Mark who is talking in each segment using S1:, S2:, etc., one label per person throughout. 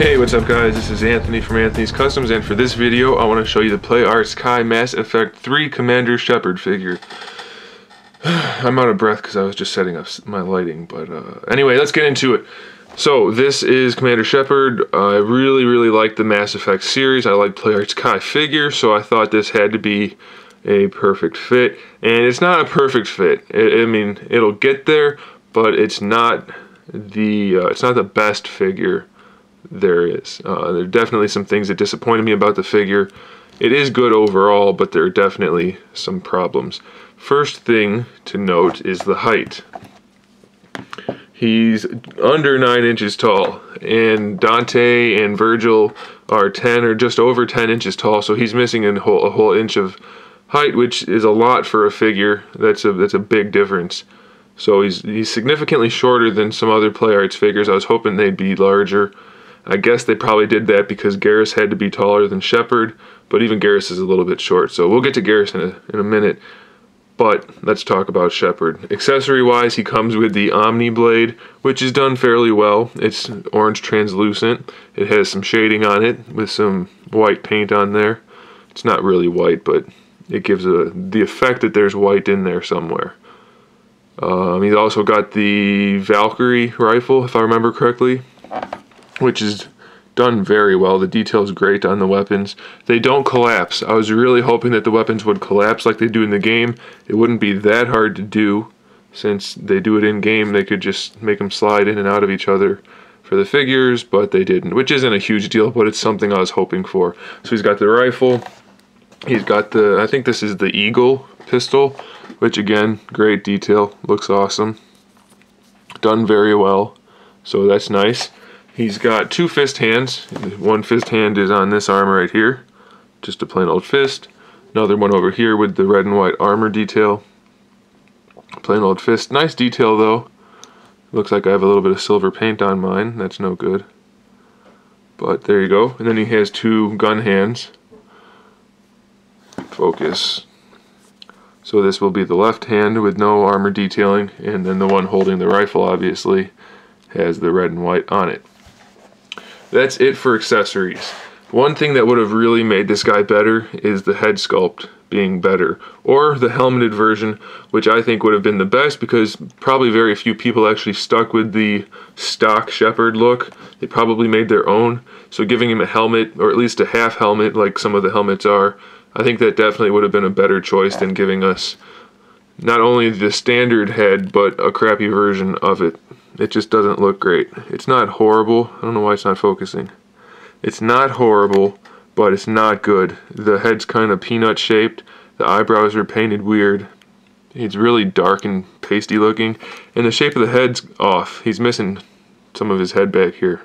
S1: Hey, what's up guys? This is Anthony from Anthony's Customs, and for this video I want to show you the Play Arts Kai Mass Effect 3 Commander Shepard figure. I'm out of breath because I was just setting up my lighting, but anyway, let's get into it. So this is Commander Shepard. I really like the Mass Effect series. I like Play Arts Kai figures, so I thought this had to be a perfect fit, and it's not a perfect fit. I mean, it'll get there, but it's not the best figure there is. There are definitely some things that disappointed me about the figure. It is good overall, but there are definitely some problems. First thing to note is the height. He's under 9 inches tall, and Dante and Virgil are 10 or just over 10 inches tall, so he's missing a whole inch of height, which is a lot for a figure. That's a big difference. So he's significantly shorter than some other Play Arts figures. I was hoping they'd be larger. I guess they probably did that because Garrus had to be taller than Shepard, but even Garrus is a little bit short. So we'll get to Garrus in a minute, but let's talk about Shepard. Accessory-wise, he comes with the Omni Blade, which is done fairly well. It's orange translucent. It has some shading on it with some white paint on there. It's not really white, but it gives the effect that there's white in there somewhere. He's also got the Valkyrie Rifle, if I remember correctly, which is done very well. The detail is great on the weapons. They don't collapse. I was really hoping that the weapons would collapse like they do in the game. It wouldn't be that hard to do. Since they do it in game, they could just make them slide in and out of each other for the figures, but they didn't, which isn't a huge deal, but it's something I was hoping for. So he's got the rifle. He's got the, I think this is the Eagle pistol, which again, great detail, looks awesome. Done very well, so that's nice. He's got 2 fist hands. One fist hand is on this arm right here, just a plain old fist. Another one over here with the red and white armor detail. Plain old fist. Nice detail though. Looks like I have a little bit of silver paint on mine. That's no good. But there you go. And then he has 2 gun hands. Focus. So this will be the left hand with no armor detailing, and then the one holding the rifle obviously has the red and white on it. That's it for accessories. One thing that would have really made this guy better is the head sculpt being better, or the helmeted version, which I think would have been the best because probably very few people actually stuck with the stock Shepard look. They probably made their own, so giving him a helmet, or at least a half helmet like some of the helmets are, I think that definitely would have been a better choice than giving us not only the standard head, but a crappy version of it. It just doesn't look great. It's not horrible. I don't know why it's not focusing. It's not horrible, but it's not good. The head's kind of peanut shaped. The eyebrows are painted weird. It's really dark and pasty looking. And the shape of the head's off. He's missing some of his head back here.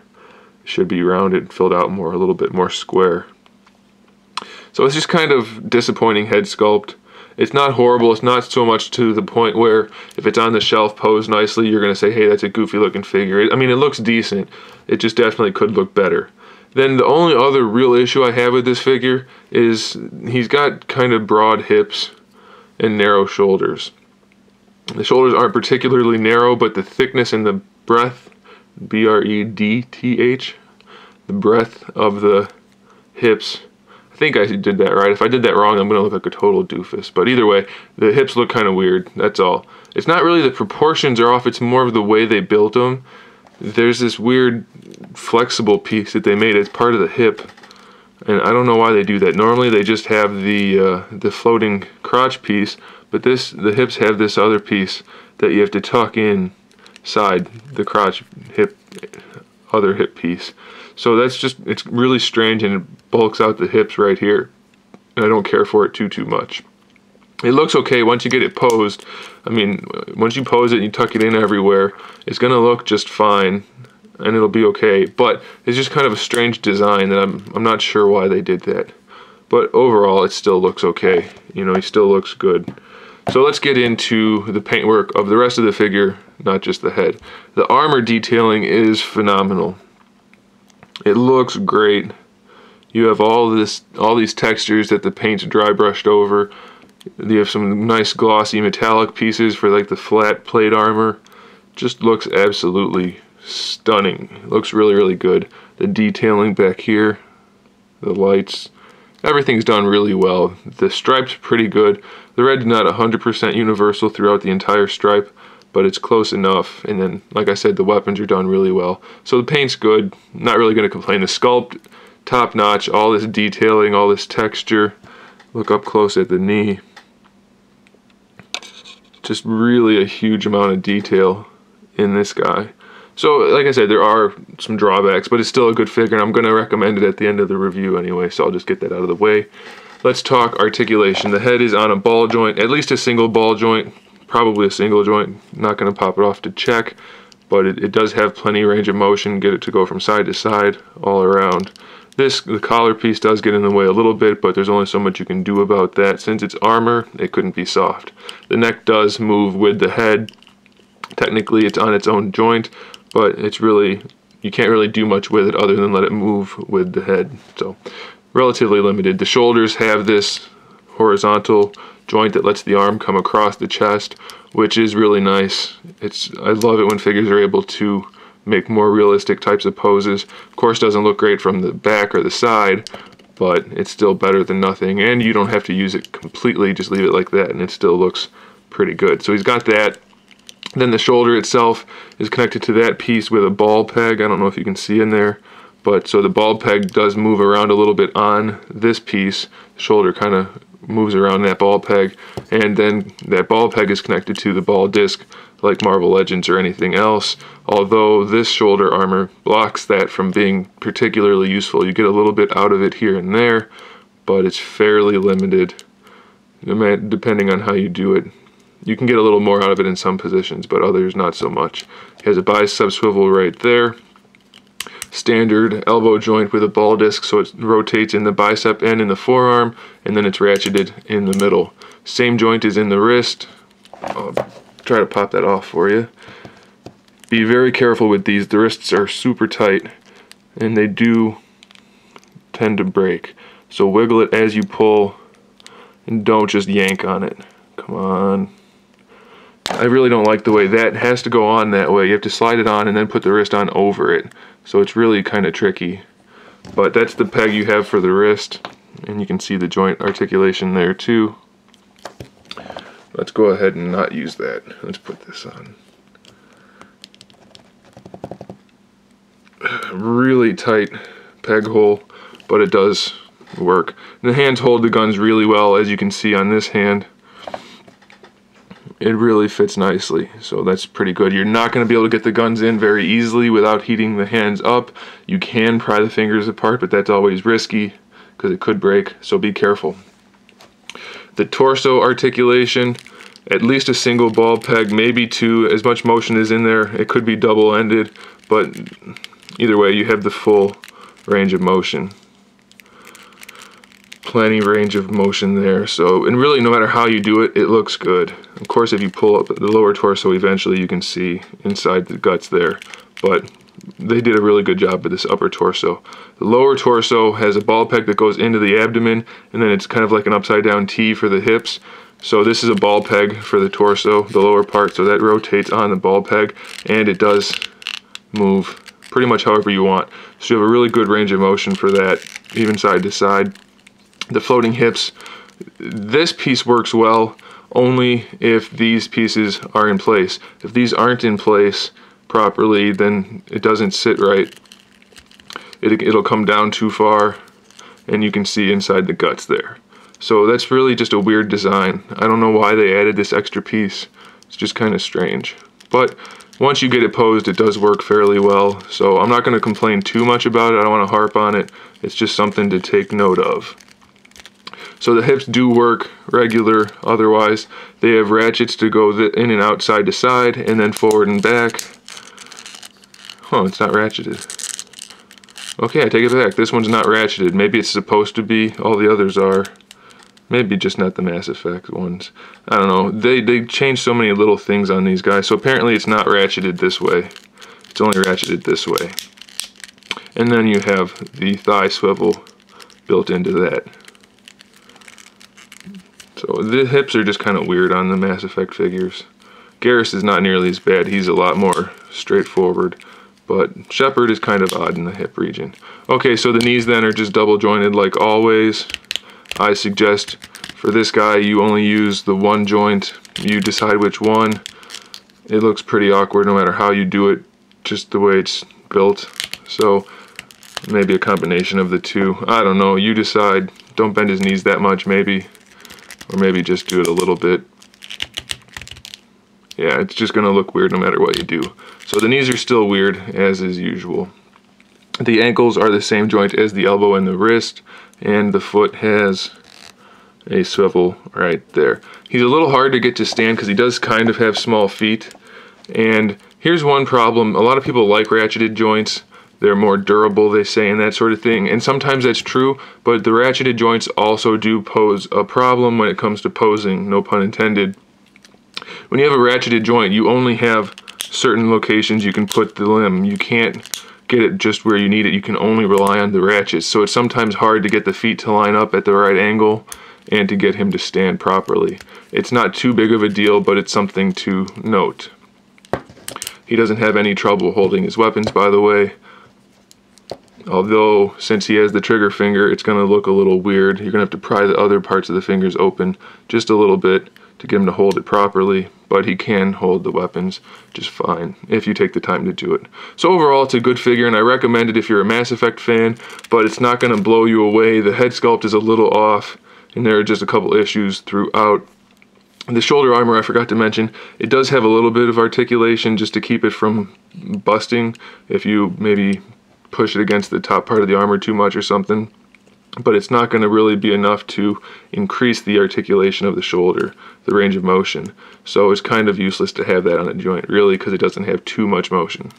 S1: It should be rounded, filled out more, a little bit more square. So it's just kind of disappointing head sculpt. It's not horrible. It's not so much to the point where if it's on the shelf posed nicely, you're going to say, hey, that's a goofy looking figure. I mean, it looks decent. It just definitely could look better. Then the only other real issue I have with this figure is he's got kind of broad hips and narrow shoulders. The shoulders aren't particularly narrow, but the thickness and the breadth, B-R-E-D-T-H, the breadth of the hips, I think I did that right. If I did that wrong, I'm going to look like a total doofus. But either way, the hips look kind of weird. That's all. It's not really the proportions are off. It's more of the way they built them. There's this weird flexible piece that they made as part of the hip. And I don't know why they do that. Normally they just have the floating crotch piece. But the hips have this other piece that you have to tuck inside the crotch hip, other hip piece. So that's just, it's really strange, and it bulks out the hips right here. And I don't care for it too much. It looks okay once you get it posed. I mean, once you pose it and you tuck it in everywhere, it's going to look just fine, and it'll be okay. But it's just kind of a strange design that I'm not sure why they did that. But overall, it still looks okay. You know, he still looks good. So let's get into the paintwork of the rest of the figure, not just the head. The armor detailing is phenomenal. It looks great. You have all these textures that the paint's dry brushed over. You have some nice glossy metallic pieces for like the flat plate armor. Just looks absolutely stunning. It looks really, really good. The detailing back here, the lights, everything's done really well. The stripe's pretty good. The red's not 100% universal throughout the entire stripe, but it's close enough. And then, like I said, the weapons are done really well. So the paint's good. Not really going to complain. The sculpt, top notch. All this detailing, all this texture. Look up close at the knee. Just really a huge amount of detail in this guy. So, like I said, there are some drawbacks, but it's still a good figure, and I'm going to recommend it at the end of the review anyway, so I'll just get that out of the way. Let's talk articulation. The head is on a ball joint, at least a single ball joint, probably a single joint. Not going to pop it off to check, but it does have plenty of range of motion, get it to go from side to side, all around. The collar piece does get in the way a little bit, but there's only so much you can do about that. Since it's armor, it couldn't be soft. The neck does move with the head. Technically, it's on its own joint, but it's really, you can't really do much with it other than let it move with the head. So, relatively limited. The shoulders have this horizontal joint that lets the arm come across the chest, which is really nice. I love it when figures are able to make more realistic types of poses. Of course, doesn't look great from the back or the side, but it's still better than nothing, and you don't have to use it completely, just leave it like that and it still looks pretty good. So he's got that. Then the shoulder itself is connected to that piece with a ball peg. I don't know if you can see in there, but so the ball peg does move around a little bit on this piece. The shoulder kind of moves around that ball peg, and then that ball peg is connected to the ball disc like Marvel Legends or anything else, although this shoulder armor blocks that from being particularly useful. You get a little bit out of it here and there, but it's fairly limited depending on how you do it. You can get a little more out of it in some positions, but others not so much. It has a bicep swivel right there. Standard elbow joint with a ball disc, so it rotates in the bicep and in the forearm, and then it's ratcheted in the middle. Same joint is in the wrist. I'll try to pop that off for you. Be very careful with these. The wrists are super tight, and they do tend to break. So wiggle it as you pull, and don't just yank on it. Come on. I really don't like the way that has to go on that way. You have to slide it on and then put the wrist on over it. So it's really kind of tricky. But that's the peg you have for the wrist. And you can see the joint articulation there too. Let's go ahead and not use that. Let's put this on. Really tight peg hole, but it does work. And the hands hold the guns really well, as you can see on this hand. It really fits nicely, so that's pretty good. You're not going to be able to get the guns in very easily without heating the hands up. You can pry the fingers apart, but that's always risky because it could break, so be careful. The torso articulation, at least a single ball peg, maybe two. As much motion is in there, it could be double-ended, but either way, you have the full range of motion. Plenty range of motion there, so, and really no matter how you do it, it looks good. Of course, if you pull up the lower torso, eventually you can see inside the guts there, but they did a really good job with this upper torso. The lower torso has a ball peg that goes into the abdomen, and then it's kind of like an upside down T for the hips. So this is a ball peg for the torso, the lower part, so that rotates on the ball peg, and it does move pretty much however you want. So you have a really good range of motion for that, even side to side. The floating hips, this piece works well only if these pieces are in place. If these aren't in place properly, then it doesn't sit right. It'll come down too far, and you can see inside the guts there. So that's really just a weird design. I don't know why they added this extra piece. It's just kind of strange. But once you get it posed, it does work fairly well. So I'm not going to complain too much about it. I don't want to harp on it. It's just something to take note of. So the hips do work regular, otherwise they have ratchets to go in and out, side to side, and then forward and back. Oh, it's not ratcheted. Okay, I take it back. This one's not ratcheted. Maybe it's supposed to be. All the others are. Maybe just not the Mass Effect ones. I don't know. They changed so many little things on these guys, so apparently it's not ratcheted this way. It's only ratcheted this way. And then you have the thigh swivel built into that. So the hips are just kind of weird on the Mass Effect figures. Garrus is not nearly as bad. He's a lot more straightforward. but Shepard is kind of odd in the hip region. Okay, so the knees then are just double jointed like always. I suggest for this guy you only use the one joint. You decide which one. It looks pretty awkward no matter how you do it, just the way it's built. So maybe a combination of the two. I don't know, you decide. Don't bend his knees that much maybe, or maybe just do it a little bit. Yeah, it's just gonna look weird no matter what you do. So the knees are still weird as is usual. The ankles are the same joint as the elbow and the wrist, and the foot has a swivel right there. He's a little hard to get to stand because he does kind of have small feet. And here's one problem. A lot of people like ratcheted joints. They're more durable, they say, and that sort of thing. And sometimes that's true, but the ratcheted joints also do pose a problem when it comes to posing, no pun intended. When you have a ratcheted joint, you only have certain locations you can put the limb. You can't get it just where you need it. You can only rely on the ratchets. So it's sometimes hard to get the feet to line up at the right angle and to get him to stand properly. It's not too big of a deal, but it's something to note. He doesn't have any trouble holding his weapons, by the way. Although, since he has the trigger finger, it's going to look a little weird. You're going to have to pry the other parts of the fingers open just a little bit to get him to hold it properly, but he can hold the weapons just fine if you take the time to do it. So overall, it's a good figure, and I recommend it if you're a Mass Effect fan, but it's not going to blow you away. The head sculpt is a little off, and there are just a couple issues throughout. The shoulder armor, I forgot to mention, it does have a little bit of articulation just to keep it from busting if you maybe push it against the top part of the armor too much or something. But it's not going to really be enough to increase the articulation of the shoulder, the range of motion. So it's kind of useless to have that on a joint, really, because it doesn't have too much motion.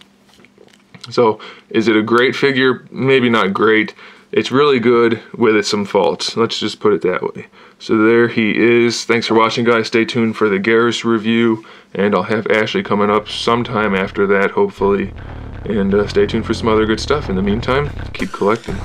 S1: So, is it a great figure? Maybe not great. It's really good with some faults. Let's just put it that way. So there he is. Thanks for watching, guys. Stay tuned for the Garrus review, and I'll have Ashley coming up sometime after that, hopefully. And stay tuned for some other good stuff. In the meantime, keep collecting.